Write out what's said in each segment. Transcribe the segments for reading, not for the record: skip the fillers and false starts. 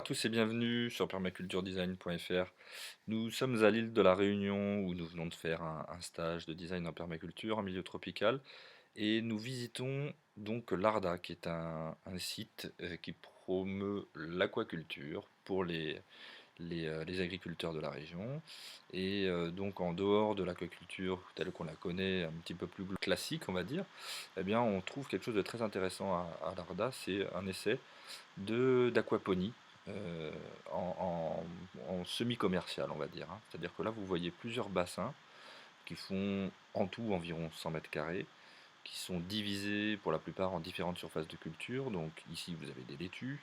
à tous et bienvenue sur permaculturedesign.fr. Nous sommes à l'île de la Réunion où nous venons de faire un stage de design en permaculture en milieu tropical et nous visitons donc l'Arda qui est un site qui promeut l'aquaculture pour les agriculteurs de la région. Et donc en dehors de l'aquaculture telle qu'on la connaît, un petit peu plus classique on va dire, eh bien on trouve quelque chose de très intéressant à l'Arda, c'est un essai d'aquaponie euh, en, en semi-commercial on va dire, hein. C'est-à-dire que là vous voyez plusieurs bassins qui font en tout environ 100 mètres carrés, qui sont divisés pour la plupart en différentes surfaces de culture. Donc ici vous avez des laitues,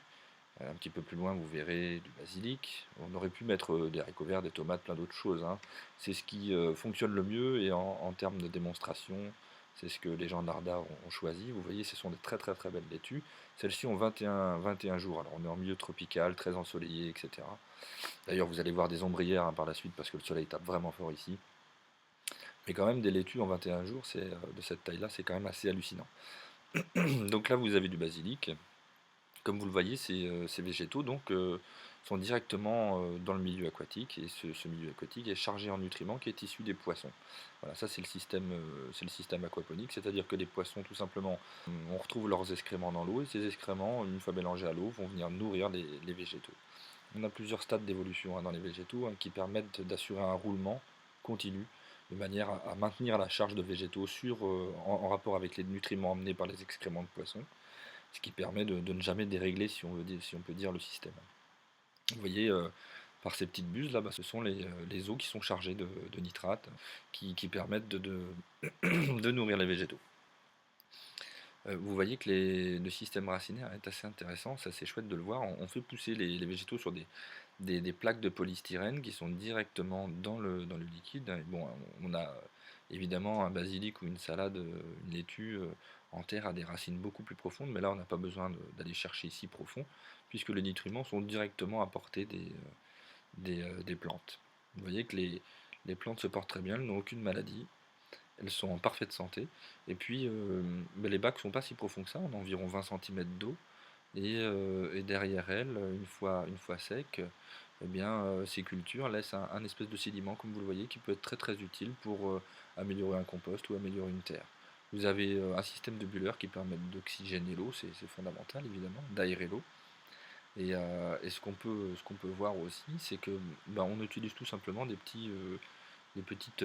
un petit peu plus loin, vous verrez du basilic. On aurait pu mettre des haricots verts, des tomates, plein d'autres choses, hein. C'est ce qui fonctionne le mieux et en termes de démonstration, c'est ce que les gens de l'Arda ont choisi. Vous voyez, ce sont des très très très belles laitues. Celles-ci ont 21 jours. Alors on est en milieu tropical, très ensoleillé, etc. D'ailleurs, vous allez voir des ombrières, hein, par la suite parce que le soleil tape vraiment fort ici. Mais quand même, des laitues en 21 jours, de cette taille-là, c'est quand même assez hallucinant. Donc là, vous avez du basilic. Comme vous le voyez, ces végétaux donc, sont directement dans le milieu aquatique, et ce milieu aquatique est chargé en nutriments qui est issu des poissons. Voilà, ça c'est le système aquaponique, c'est-à-dire que les poissons, tout simplement, on retrouve leurs excréments dans l'eau, et ces excréments, une fois mélangés à l'eau, vont venir nourrir les végétaux. On a plusieurs stades d'évolution, hein, dans les végétaux, hein, qui permettent d'assurer un roulement continu, de manière à maintenir la charge de végétaux en rapport avec les nutriments emmenés par les excréments de poissons, ce qui permet de ne jamais dérégler, si on peut dire, le système. Vous voyez, par ces petites buses là, bah, ce sont les eaux qui sont chargées de nitrates, qui permettent de nourrir les végétaux. Vous voyez que le système racinaire est assez intéressant, c'est assez chouette de le voir. On fait pousser les végétaux sur des plaques de polystyrène qui sont directement dans le liquide. Et bon, on a évidemment un basilic ou une salade, une laitue en terre a des racines beaucoup plus profondes, mais là on n'a pas besoin d'aller chercher si profond, puisque les nutriments sont directement apportés des plantes. Vous voyez que les plantes se portent très bien, elles n'ont aucune maladie, elles sont en parfaite santé. Et puis, les bacs sont pas si profonds que ça, on a environ 20 centimètres d'eau. Et derrière elles, une fois sec, eh bien, ces cultures laissent un espèce de sédiment, comme vous le voyez, qui peut être très très utile pour améliorer un compost ou améliorer une terre. Vous avez un système de bulleurs qui permet d'oxygéner l'eau, c'est fondamental évidemment, d'aérer l'eau. Et ce qu'on peut voir aussi, c'est que ben, on utilise tout simplement des petites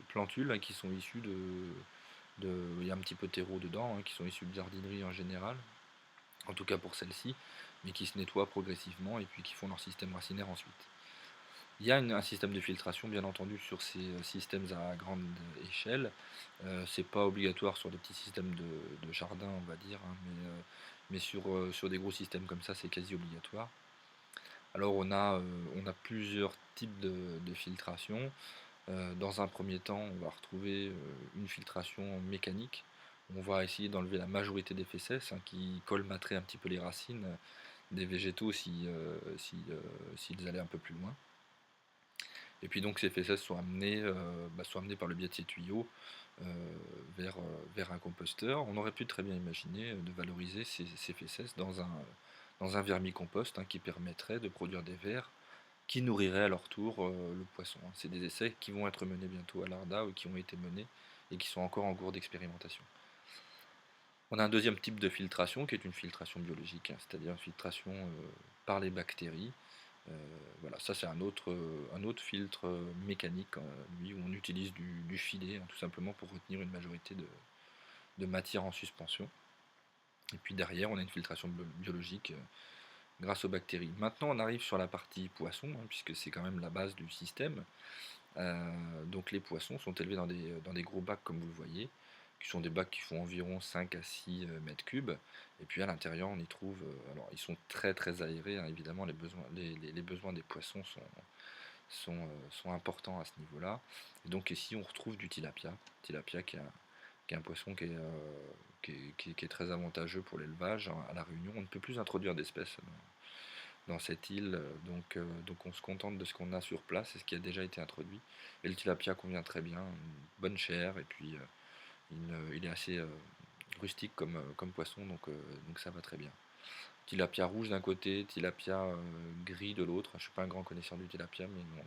plantules, hein, qui sont issues il y a un petit peu de terreau dedans, hein, qui sont issues de jardinerie en général, en tout cas pour celles-ci, mais qui se nettoient progressivement et puis qui font leur système racinaire ensuite. Il y a un système de filtration bien entendu sur ces systèmes à grande échelle. C'est pas obligatoire sur les petits systèmes de jardin on va dire, hein, mais sur des gros systèmes comme ça c'est quasi obligatoire. Alors on a plusieurs types de filtration. Dans un premier temps, on va retrouver une filtration mécanique. On va essayer d'enlever la majorité des fesses, hein, qui colmateraient un petit peu les racines des végétaux s'ils allaient un peu plus loin. Et puis donc ces fesses sont amenées par le biais de ces tuyaux euh, vers un composteur. On aurait pu très bien imaginer de valoriser ces fesses dans un vermicompost, hein, qui permettrait de produire des vers qui nourriraient à leur tour le poisson, hein. C'est des essais qui vont être menés bientôt à l'Arda ou qui ont été menés et qui sont encore en cours d'expérimentation. On a un deuxième type de filtration qui est une filtration biologique, hein, c'est-à-dire une filtration par les bactéries. Voilà, ça c'est un autre filtre mécanique, lui, où on utilise du filet, hein, tout simplement pour retenir une majorité de matière en suspension. Et puis derrière, on a une filtration biologique grâce aux bactéries. Maintenant, on arrive sur la partie poisson, hein, puisque c'est quand même la base du système. Donc les poissons sont élevés dans des gros bacs comme vous le voyez, qui sont des bacs qui font environ 5 à 6 mètres cubes. Et puis à l'intérieur, on y trouve, alors ils sont très très aérés, hein, évidemment, les besoins des poissons sont importants à ce niveau-là. Et donc ici, on retrouve du tilapia qui est un poisson qui est très avantageux pour l'élevage, hein, à La Réunion. On ne peut plus introduire d'espèces dans cette île, donc on se contente de ce qu'on a sur place et ce qui a déjà été introduit. Et le tilapia convient très bien, une bonne chair, et puis il est assez rustique comme poisson, donc ça va très bien. tilapia rouge d'un côté, tilapia gris de l'autre. Je ne suis pas un grand connaisseur du tilapia, mais bon,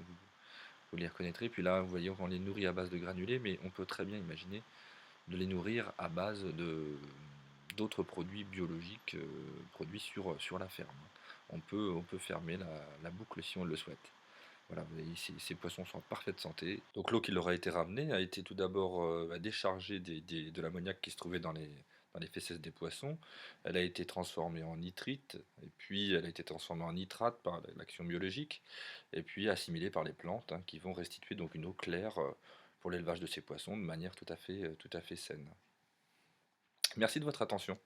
vous les reconnaîtrez. Puis là, vous voyez, on les nourrit à base de granulés, mais on peut très bien imaginer de les nourrir à base d'autres produits biologiques produits sur la ferme. On peut fermer la boucle si on le souhaite. Voilà, vous voyez, ces poissons sont en parfaite santé. Donc l'eau qui leur a été ramenée a été tout d'abord déchargée de l'ammoniac qui se trouvait dans les fesses des poissons. Elle a été transformée en nitrite, et puis elle a été transformée en nitrate par l'action biologique, et puis assimilée par les plantes, hein, qui vont restituer donc une eau claire pour l'élevage de ces poissons de manière tout à fait saine. Merci de votre attention.